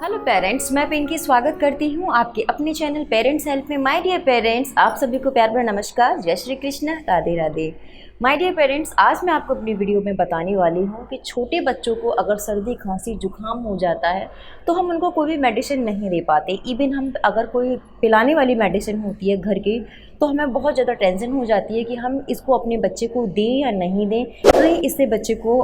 Hello parents, मैं पिंकी स्वागत करती हूँ आपके अपने चैनल पेरेंट्स हेल्प में। माय डियर पेरेंट्स, आप सभी को प्यार भरा नमस्कार, जय Shri Krishna, Radhe Radhe. My dear parents, आज मैं आपको अपनी वीडियो में बताने वाली हूँ कि छोटे बच्चों को अगर सर्दी खांसी जुकाम हो जाता है तो हम उनको कोई भी मेडिसिन नहीं दे पाते। इवन हम अगर कोई पिलाने वाली मेडिसिन होती है घर की तो हमें बहुत ज़्यादा टेंशन हो जाती है कि हम इसको अपने बच्चे को दें या नहीं दें, कहीं इससे बच्चे को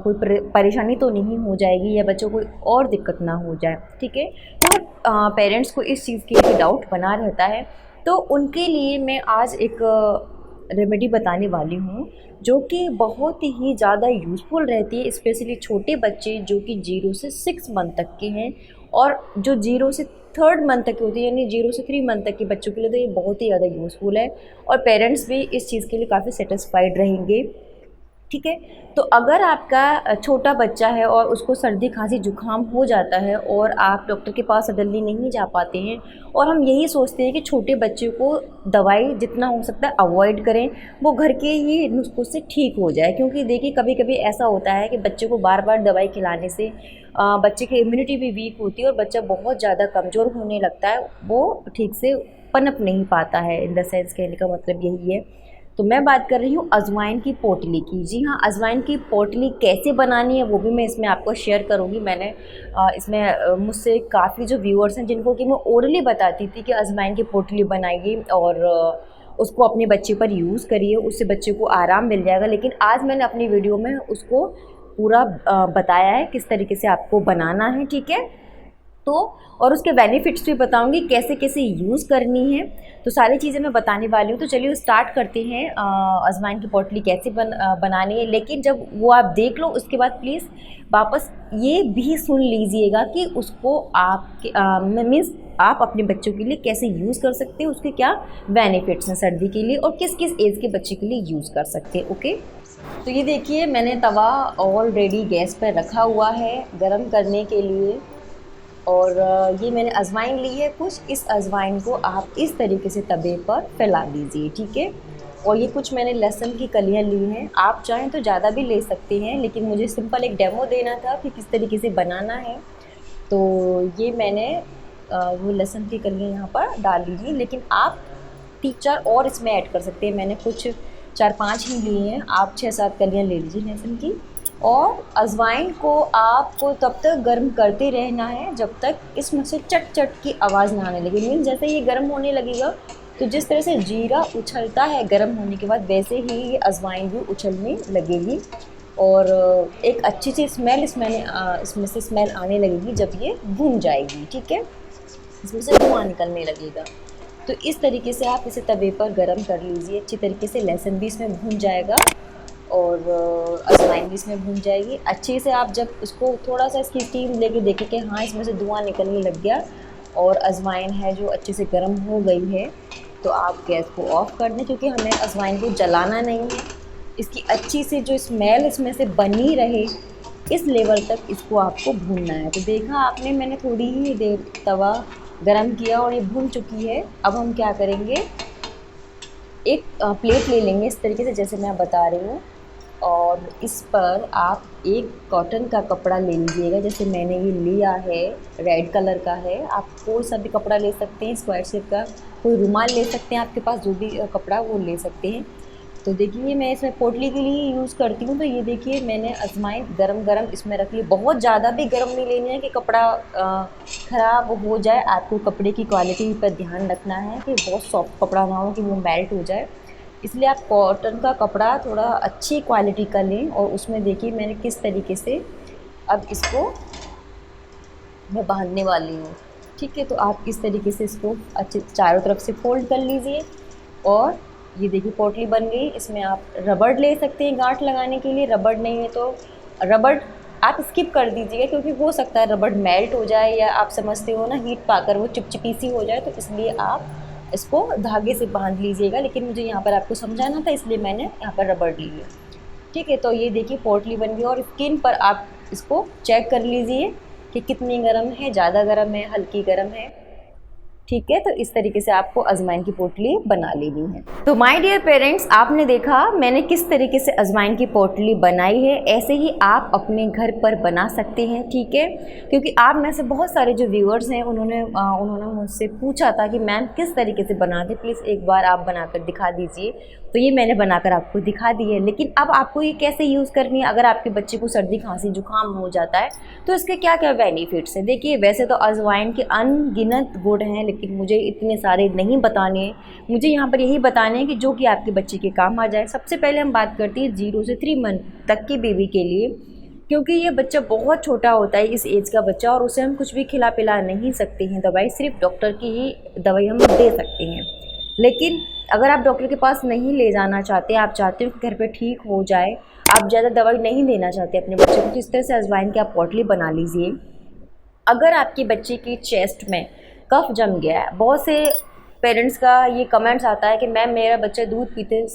कोई परेशानी तो नहीं हो जाएगी या बच्चों को और दिक्कत ना हो जाए। ठीक है, तो पेरेंट्स को इस चीज़ के लिए डाउट बना रहता है, तो उनके लिए मैं आज एक रेमेडी बताने वाली हूँ जो कि बहुत ही ज़्यादा यूज़फुल रहती है, स्पेशली छोटे बच्चे जो कि 0 से 6 मंथ तक के हैं और जो 0 से 3rd मंथ तक की होती है, यानी 0 से 3 मंथ तक के बच्चों के लिए तो ये बहुत ही ज़्यादा यूज़फुल है और पेरेंट्स भी इस चीज़ के लिए काफ़ी सेटिस्फाइड रहेंगे। ठीक है, तो अगर आपका छोटा बच्चा है और उसको सर्दी खांसी जुकाम हो जाता है और आप डॉक्टर के पास सडनली नहीं जा पाते हैं और हम यही सोचते हैं कि छोटे बच्चे को दवाई जितना हो सकता है अवॉइड करें, वो घर के ही नुस्खों से ठीक हो जाए। क्योंकि देखिए कभी कभी ऐसा होता है कि बच्चे को बार बार दवाई खिलाने से बच्चे की इम्यूनिटी भी वीक होती है और बच्चा बहुत ज़्यादा कमज़ोर होने लगता है, वो ठीक से पनप नहीं पाता है। इन द सेंस कहने का मतलब यही है। तो मैं बात कर रही हूँ अजवाइन की पोटली की। जी हाँ, अजवाइन की पोटली कैसे बनानी है वो भी मैं इसमें आपको शेयर करूँगी। मैंने इसमें मुझसे काफ़ी जो व्यूअर्स हैं जिनको कि मैं ओरली बताती थी कि अजवाइन की पोटली बनाइए और उसको अपने बच्चे पर यूज़ करिए, उससे बच्चे को आराम मिल जाएगा। लेकिन आज मैंने अपनी वीडियो में उसको पूरा बताया है किस तरीके से आपको बनाना है। ठीक है, तो और उसके बेनिफिट्स भी बताऊंगी कैसे कैसे यूज़ करनी है, तो सारी चीज़ें मैं बताने वाली हूँ। तो चलिए स्टार्ट करते हैं अजवाइन की पोटली कैसे बनानी है। लेकिन जब वो आप देख लो उसके बाद प्लीज़ वापस ये भी सुन लीजिएगा कि उसको आपके मीन्स आप अपने बच्चों के लिए कैसे यूज़ कर सकते हैं, उसके क्या बेनिफिट्स हैं सर्दी के लिए और किस किस एज के बच्चे के लिए यूज़ कर सकते हैं। ओके, तो ये देखिए मैंने तवा ऑलरेडी गैस पर रखा हुआ है गरम करने के लिए और ये मैंने अजवाइन ली है कुछ। इस अजवाइन को आप इस तरीके से तवे पर फैला दीजिए। ठीक है, और ये कुछ मैंने लहसुन की कलियां ली हैं, आप चाहें तो ज़्यादा भी ले सकते हैं, लेकिन मुझे सिंपल एक डेमो देना था कि किस तरीके से बनाना है। तो ये मैंने वो लहसुन की कलियां यहाँ पर डाल लीजिए, लेकिन आप 3-4 और इसमें ऐड कर सकते हैं। मैंने कुछ 4-5 ही ली हैं, आप 6-7 कलियाँ ले लीजिए लहसुन की। और अजवाइन को आपको तब तक गर्म करते रहना है जब तक इसमें से चट चट की आवाज़ ना आने लगे। मीन जैसे ये गर्म होने लगेगा तो जिस तरह से जीरा उछलता है गर्म होने के बाद, वैसे ही ये अजवाइन भी उछलने लगेगी और एक अच्छी सी स्मेल इसमें से स्मेल आने लगेगी जब ये भून जाएगी। ठीक है, इसमें से धुआं निकलने लगेगा। तो इस तरीके से आप इसे तवे पर गर्म कर लीजिए अच्छी तरीके से। लहसुन भी इसमें भून जाएगा और अजवाइन भी इसमें भून जाएगी अच्छे से। आप जब उसको थोड़ा सा इसकी स्टीम लेके देखें कि हाँ इसमें से धुआं निकलने लग गया और अजवाइन है जो अच्छे से गर्म हो गई है, तो आप गैस को ऑफ़ कर दें, क्योंकि हमें अजवाइन को जलाना नहीं है। इसकी अच्छी से जो स्मेल इसमें से बनी रहे इस लेवल तक इसको आपको भूनना है। तो देखा आपने, मैंने थोड़ी ही देर तवा गरम किया और ये भून चुकी है। अब हम क्या करेंगे, एक प्लेट ले लेंगे इस तरीके से जैसे मैं बता रही हूँ और इस पर आप एक कॉटन का कपड़ा ले लीजिएगा। जैसे मैंने ये लिया है रेड कलर का है, आप कोई सा भी कपड़ा ले सकते हैं, स्क्वायर शेप का कोई रुमाल ले सकते हैं, आपके पास जो भी कपड़ा वो ले सकते हैं। तो देखिए मैं इसमें पोटली के लिए यूज़ करती हूँ। तो ये देखिए मैंने अजवाइन गरम गरम इसमें रख ली। बहुत ज़्यादा भी गर्म नहीं लेनी है कि कपड़ा ख़राब हो जाए। आपको कपड़े की क्वालिटी पर ध्यान रखना है कि बहुत सॉफ्ट कपड़ा ना हो कि वो मेल्ट हो जाए, इसलिए आप कॉटन का कपड़ा थोड़ा अच्छी क्वालिटी का लें। और उसमें देखिए मैंने किस तरीके से अब इसको मैं बांधने वाली हूँ। ठीक है, तो आप इस तरीके से इसको अच्छे चारों तरफ से फोल्ड कर लीजिए और ये देखिए पोटली बन गई। इसमें आप रबड़ ले सकते हैं गांठ लगाने के लिए, रबड़ नहीं है तो रबड़ आप स्किप कर दीजिएगा, क्योंकि हो सकता है रबड़ मेल्ट हो जाए या आप समझते हो ना हीट पाकर वो चिपचिपी सी हो जाए, तो इसलिए आप इसको धागे से बांध लीजिएगा। लेकिन मुझे यहाँ पर आपको समझाना था इसलिए मैंने यहाँ पर रबड़ ली है। ठीक है, तो ये देखिए पोटली बन गई और स्किन पर आप इसको चेक कर लीजिए कि कितनी गर्म है, ज़्यादा गर्म है, हल्की गर्म है। ठीक है। तो इस तरीके से आपको अजवाइन की पोटली बना लेनी है। तो माय डियर पेरेंट्स, आपने देखा मैंने किस तरीके से अजवाइन की पोटली बनाई है, ऐसे ही आप अपने घर पर बना सकते हैं, ठीक है। क्योंकि आप में से बहुत सारे जो व्यूअर्स हैं उन्होंने मुझसे पूछा था कि मैम किस तरीके से बनाते, प्लीज़ एक बार आप बनाकर दिखा दीजिए। तो ये मैंने बनाकर आपको दिखा दी है। लेकिन अब आपको ये कैसे यूज़ करनी है, अगर आपके बच्चे को सर्दी खांसी जुकाम हो जाता है तो इसके क्या क्या बेनिफिट्स हैं। देखिए, वैसे तो अजवाइन के अनगिनत गुण हैं, लेकिन मुझे इतने सारे नहीं बताने, मुझे यहाँ पर यही बताने हैं कि जो कि आपके बच्चे के काम आ जाए। सबसे पहले हम बात करते हैं 0 से 3 मंथ तक के बेबी के लिए, क्योंकि ये बच्चा बहुत छोटा होता है, इस एज का बच्चा, और उसे हम कुछ भी खिला पिला नहीं सकते हैं दवाई, सिर्फ डॉक्टर की ही दवाई हम दे सकते हैं। लेकिन अगर आप डॉक्टर के पास नहीं ले जाना चाहते, आप चाहते हो कि घर पे ठीक हो जाए, आप ज़्यादा दवाई नहीं देना चाहते अपने बच्चे को, तो इस तरह से अजवाइन की आप पोटली बना लीजिए। अगर आपके बच्चे की चेस्ट में कफ जम गया है, बहुत से पेरेंट्स का ये कमेंट्स आता है कि मैम मेरा बच्चा दूध पीते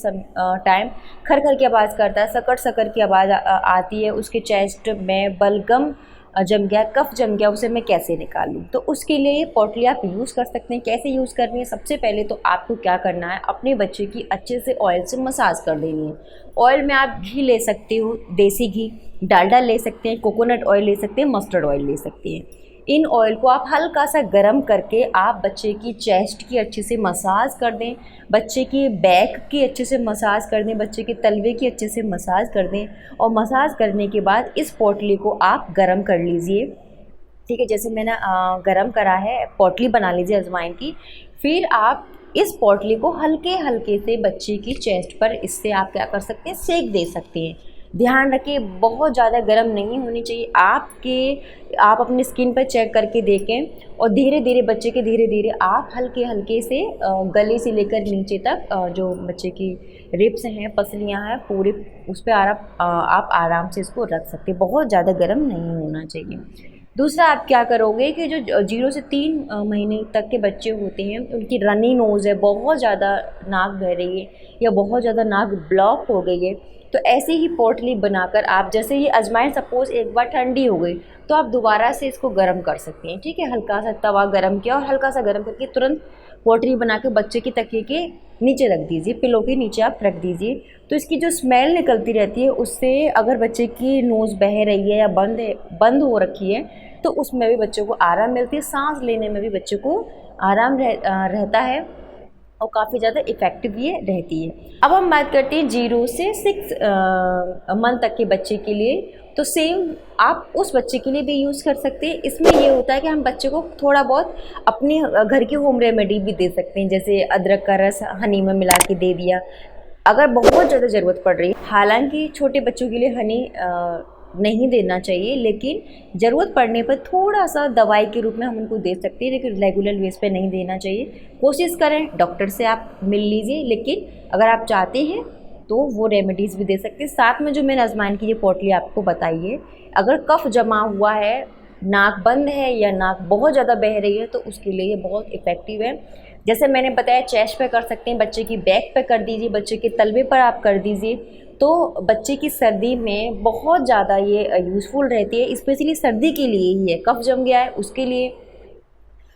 टाइम खर खर की आवाज़ करता है, सकट सकट की आवाज़ आती है, उसके चेस्ट में बलगम जम गया, कफ जम गया, उसे मैं कैसे निकालूं। तो उसके लिए ये पोटली आप यूज़ कर सकते हैं। कैसे यूज़ करनी है, सबसे पहले तो आपको क्या करना है, अपने बच्चे की अच्छे से ऑयल से मसाज कर देनी है। ऑयल में आप घी ले सकते हो, देसी घी, डालडा ले सकते हैं, कोकोनट ऑयल ले सकते हैं, मस्टर्ड ऑयल ले सकते हैं। इन ऑयल को आप हल्का सा गर्म करके आप बच्चे की चेस्ट की अच्छे से मसाज कर दें, बच्चे की बैक की अच्छे से मसाज कर दें, बच्चे के तलवे की अच्छे से मसाज कर दें, और मसाज करने के बाद इस पोटली को आप गर्म कर लीजिए, ठीक है। जैसे मैंने गर्म करा है, पोटली बना लीजिए अजवाइन की। फिर आप इस पोटली को हल्के हल्के से बच्चे की चेस्ट पर, इससे आप क्या कर सकते हैं, सेक दे सकते हैं। ध्यान रखिए, बहुत ज़्यादा गर्म नहीं होनी चाहिए। आप अपनी स्किन पर चेक करके देखें, और धीरे धीरे बच्चे के धीरे धीरे आप हल्के हल्के से गले से लेकर नीचे तक जो बच्चे की रिब्स हैं, पसलियां हैं, पूरे उस पर आप आराम से इसको रख सकते हैं। बहुत ज़्यादा गर्म नहीं होना चाहिए। दूसरा आप क्या करोगे कि जो 0 से 3 महीने तक के बच्चे होते हैं, उनकी रनी नोज़ है, बहुत ज़्यादा नाक बह रही है या बहुत ज़्यादा नाक ब्लॉक हो गई है, तो ऐसे ही पोटली बनाकर आप, जैसे ये अजवाइन सपोज़ एक बार ठंडी हो गई तो आप दोबारा से इसको गर्म कर सकते हैं, ठीक है। हल्का सा तवा गर्म किया और हल्का सा गर्म करके तुरंत पोटली बना के बच्चे की तकिए के नीचे रख दीजिए, पिलो के नीचे आप रख दीजिए। तो इसकी जो स्मेल निकलती रहती है, उससे अगर बच्चे की नोज़ बह रही है या बंद हो रखी है, तो उसमें भी बच्चों को आराम मिलती है, सांस लेने में भी बच्चे को आराम रहता है, और काफ़ी ज़्यादा इफ़ेक्टिव ये रहती है। अब हम बात करते हैं 0 से 6 मंथ तक के बच्चे के लिए। तो सेम आप उस बच्चे के लिए भी यूज़ कर सकते हैं। इसमें ये होता है कि हम बच्चे को थोड़ा बहुत अपने घर की होम रेमेडी भी दे सकते हैं, जैसे अदरक का रस हनी में मिला के दे दिया, अगर बहुत ज़्यादा ज़रूरत पड़ रही है। हालांकि छोटे बच्चों के लिए हनी नहीं देना चाहिए, लेकिन ज़रूरत पड़ने पर थोड़ा सा दवाई के रूप में हम उनको दे सकते हैं, लेकिन रेगुलर बेस पे नहीं देना चाहिए। कोशिश करें डॉक्टर से आप मिल लीजिए, लेकिन अगर आप चाहते हैं तो वो रेमेडीज़ भी दे सकते हैं। साथ में जो मैंने अजवाइन की ये पोटली आपको बताई है, अगर कफ जमा हुआ है, नाक बंद है या नाक बहुत ज़्यादा बह रही है, तो उसके लिए ये बहुत इफ़ेक्टिव है। जैसे मैंने बताया, चेस्ट पे कर सकते हैं, बच्चे की बैक पे कर दीजिए, बच्चे के तलवे पर आप कर दीजिए, तो बच्चे की सर्दी में बहुत ज़्यादा ये यूज़फुल रहती है। स्पेशली सर्दी के लिए ही है, कफ जम गया है उसके लिए,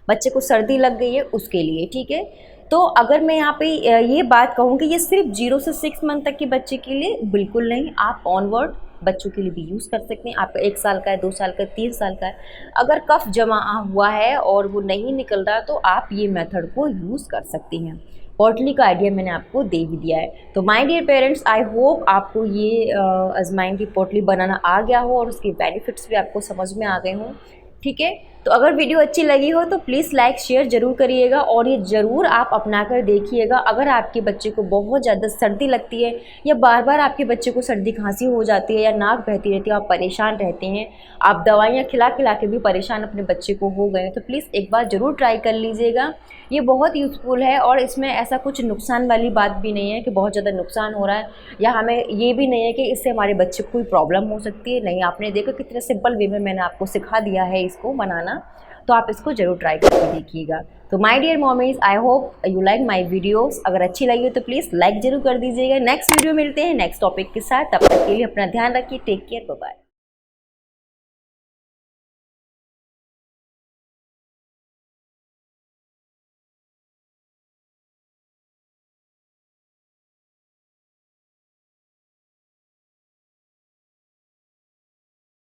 बच्चे को सर्दी लग गई है उसके लिए, ठीक है। तो अगर मैं यहाँ पे ये बात कहूँ कि ये सिर्फ 0 से 6 मंथ तक के बच्चे के लिए बिल्कुल नहीं, आप ऑनवर्ड बच्चों के लिए भी यूज़ कर सकते हैं। आपका 1 साल का है, 2 साल का, 3 साल का है, अगर कफ जमा हुआ है और वो नहीं निकल रहा, तो आप ये मेथड को यूज़ कर सकते हैं। पोटली का आइडिया मैंने आपको दे ही दिया है। तो my dear parents, I hope आपको ये अजवाइन की पोटली बनाना आ गया हो और उसके बेनिफिट्स भी आपको समझ में आ गए हों, ठीक है। तो अगर वीडियो अच्छी लगी हो तो प्लीज़ लाइक शेयर ज़रूर करिएगा, और ये ज़रूर आप अपना कर देखिएगा। अगर आपके बच्चे को बहुत ज़्यादा सर्दी लगती है, या बार बार आपके बच्चे को सर्दी खांसी हो जाती है, या नाक बहती रहती है, आप परेशान रहते हैं, आप दवाइयाँ खिला खिला के भी परेशान अपने बच्चे को हो गए, तो प्लीज़ एक बार ज़रूर ट्राई कर लीजिएगा। ये बहुत यूज़फुल है, और इसमें ऐसा कुछ नुकसान वाली बात भी नहीं है कि बहुत ज़्यादा नुकसान हो रहा है, या हमें ये भी नहीं है कि इससे हमारे बच्चे को कोई प्रॉब्लम हो सकती है। नहीं, आपने देखा कितने सिंपल वे में मैंने आपको सिखा दिया है इसको बनाना, तो आप इसको ज़रूर ट्राई करके देखिएगा। तो my dear mommies, I hope you like my videos. अगर अच्छी लगी हो तो प्लीज़ लाइक ज़रूर कर दीजिएगा। नेक्स्ट वीडियो मिलते हैं नेक्स्ट टॉपिक के साथ, तब तक के लिए अपना ध्यान रखिए। Take care, bye bye.